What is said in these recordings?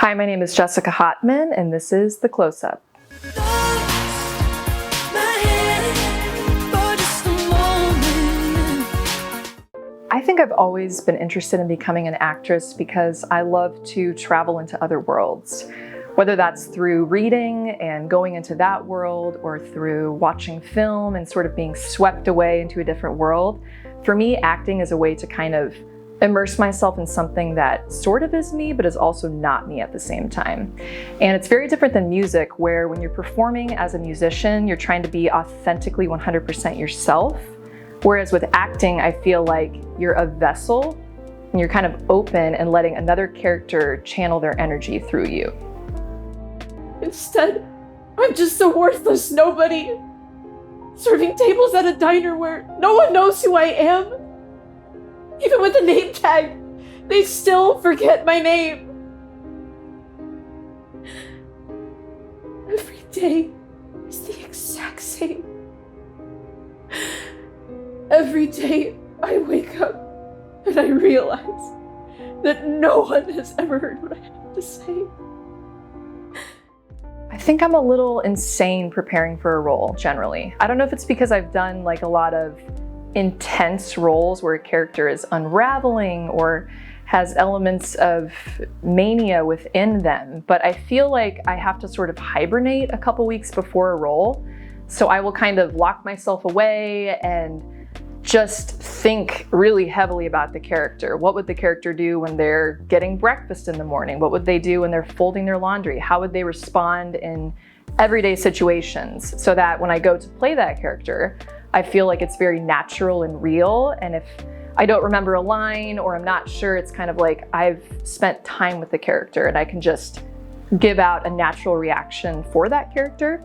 Hi, my name is Jessica Hottman, and this is The Close-Up. I think I've always been interested in becoming an actress because I love to travel into other worlds. Whether that's through reading and going into that world or through watching film and sort of being swept away into a different world, for me, acting is a way to kind of immerse myself in something that sort of is me, but is also not me at the same time. And it's very different than music, where when you're performing as a musician, you're trying to be authentically 100% yourself. Whereas with acting, I feel like you're a vessel and you're kind of open and letting another character channel their energy through you. Instead, I'm just a worthless nobody, serving tables at a diner where no one knows who I am. Even with a name tag, they still forget my name. Every day is the exact same. Every day I wake up and I realize that no one has ever heard what I have to say. I think I'm a little insane preparing for a role, generally. I don't know if it's because I've done like a lot of intense roles where a character is unraveling or has elements of mania within them, but I feel like I have to sort of hibernate a couple weeks before a role. So I will kind of lock myself away and just think really heavily about the character. What would the character do when they're getting breakfast in the morning? What would they do when they're folding their laundry? How would they respond in everyday situations? So that when I go to play that character, I feel like it's very natural and real. And if I don't remember a line or I'm not sure, it's kind of like I've spent time with the character and I can just give out a natural reaction for that character.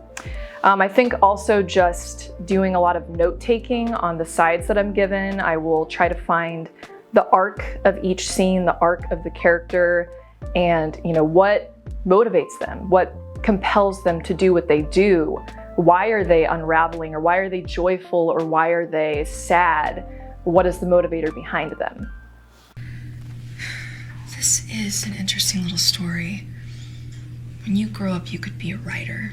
I think also just doing a lot of note-taking on the sides that I'm given. I will try to find the arc of each scene, the arc of the character, and what motivates them, what compels them to do what they do. Why are they unraveling, or why are they joyful, or why are they sad? What is the motivator behind them? This is an interesting little story. When you grow up, you could be a writer.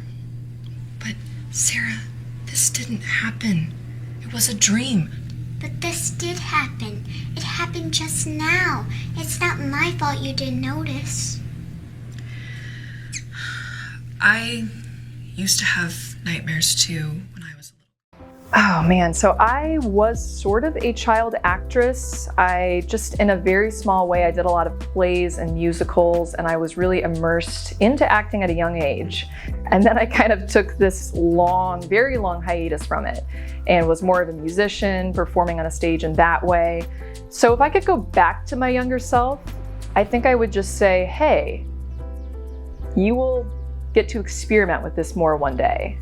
But Sarah, this didn't happen. It was a dream. But this did happen. It happened just now. It's not my fault you didn't notice. I used to have nightmares too when I was little. Oh man, so I was sort of a child actress. I just, in a very small way, I did a lot of plays and musicals, and I was really immersed into acting at a young age. And then I kind of took this long, very long hiatus from it and was more of a musician, performing on a stage in that way. So if I could go back to my younger self, I think I would just say, hey, you will get to experiment with this more one day,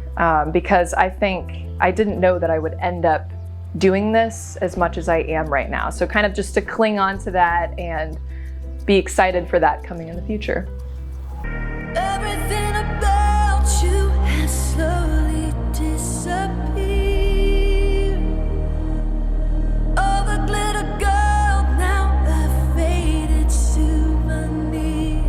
because I think I didn't know that I would end up doing this as much as I am right now. So kind of just to cling on to that and be excited for that coming in the future. Everything about you has slowly disappeared. All the glitter gold now a faded souvenir.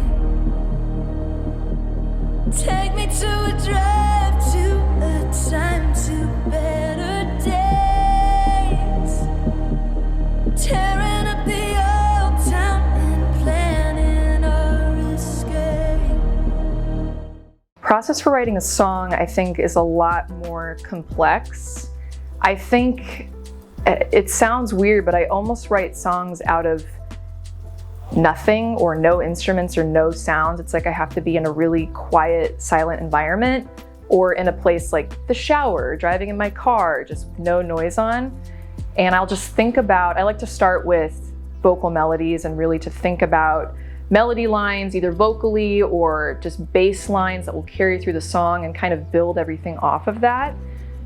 Take me to a drive, to a time, to better days. Tearing up the old town and planning our escape. Process for writing a song, I think, is a lot more complex. I think it sounds weird, but I almost write songs out of nothing, or no instruments or no sounds. It's like I have to be in a really quiet, silent environment, or in a place like the shower, driving in my car, just with no noise on. And I'll just think about, I like to start with vocal melodies and really to think about melody lines, either vocally or just bass lines that will carry through the song, and kind of build everything off of that.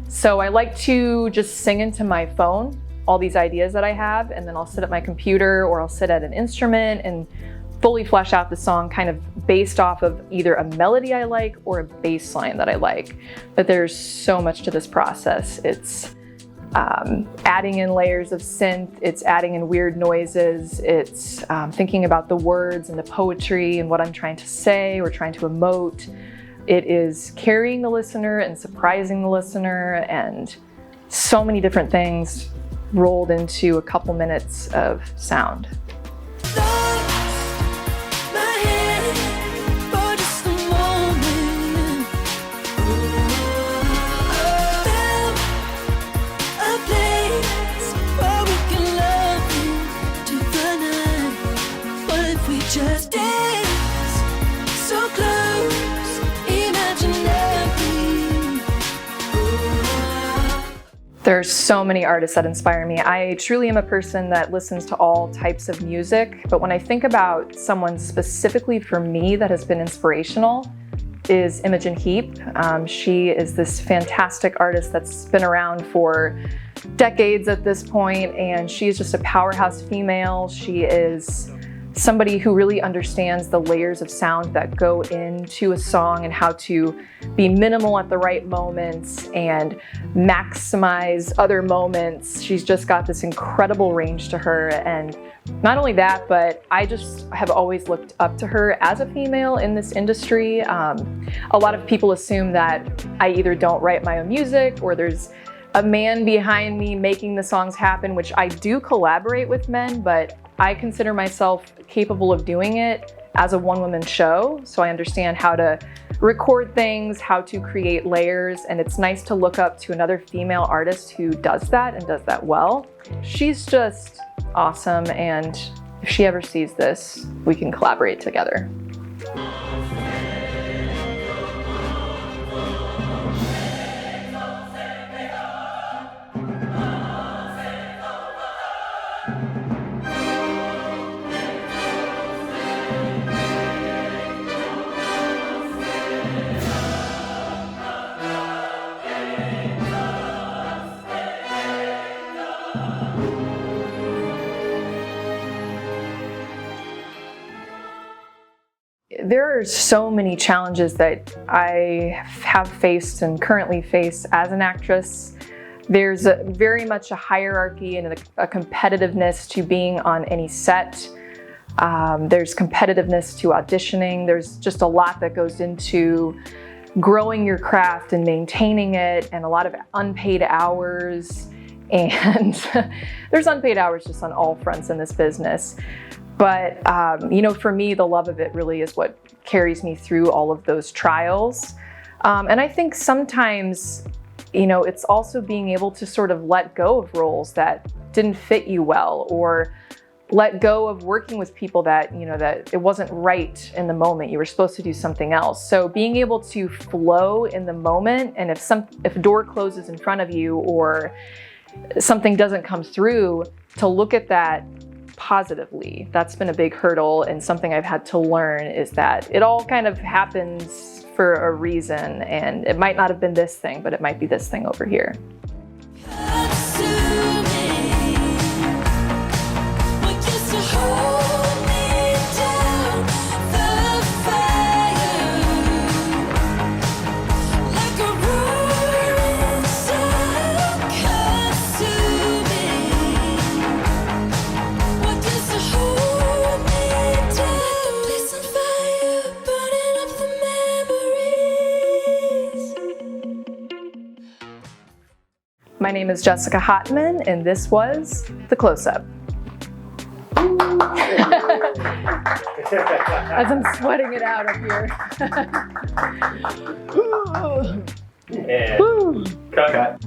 So I like to just sing into my phone all these ideas that I have, and then I'll sit at my computer or I'll sit at an instrument and fully flesh out the song kind of based off of either a melody I like or a bass line that I like. But there's so much to this process. It's adding in layers of synth, it's adding in weird noises, it's thinking about the words and the poetry and what I'm trying to say or trying to emote. It is carrying the listener and surprising the listener, and so many different things rolled into a couple minutes of sound. Just dance so close, imagine everything. There's so many artists that inspire me. I truly am a person that listens to all types of music, but when I think about someone specifically for me that has been inspirational is Imogen Heap. She is this fantastic artist that's been around for decades at this point, and she is just a powerhouse female. She is somebody who really understands the layers of sound that go into a song and how to be minimal at the right moments and maximize other moments. She's just got this incredible range to her, and not only that, but I just have always looked up to her as a female in this industry. A lot of people assume that I either don't write my own music or there's a man behind me making the songs happen, which I do collaborate with men, but I consider myself capable of doing it as a one-woman show. So I understand how to record things, how to create layers, and it's nice to look up to another female artist who does that and does that well. She's just awesome, and if she ever sees this, we can collaborate together. There are so many challenges that I have faced and currently face as an actress. There's very much a hierarchy and a competitiveness to being on any set. There's competitiveness to auditioning. There's just a lot that goes into growing your craft and maintaining it, and a lot of unpaid hours. And there's unpaid hours just on all fronts in this business. But, for me, the love of it really is what carries me through all of those trials. And I think sometimes, it's also being able to sort of let go of roles that didn't fit you well, or let go of working with people that, that it wasn't right in the moment. You were supposed to do something else. So being able to flow in the moment, and if a door closes in front of you or something doesn't come through, to look at that positively. That's been a big hurdle, and something I've had to learn is that it all kind of happens for a reason, and it might not have been this thing, but it might be this thing over here. My name is Jessica Hottman, and this was The Close-Up. As I'm sweating it out up here. And cut.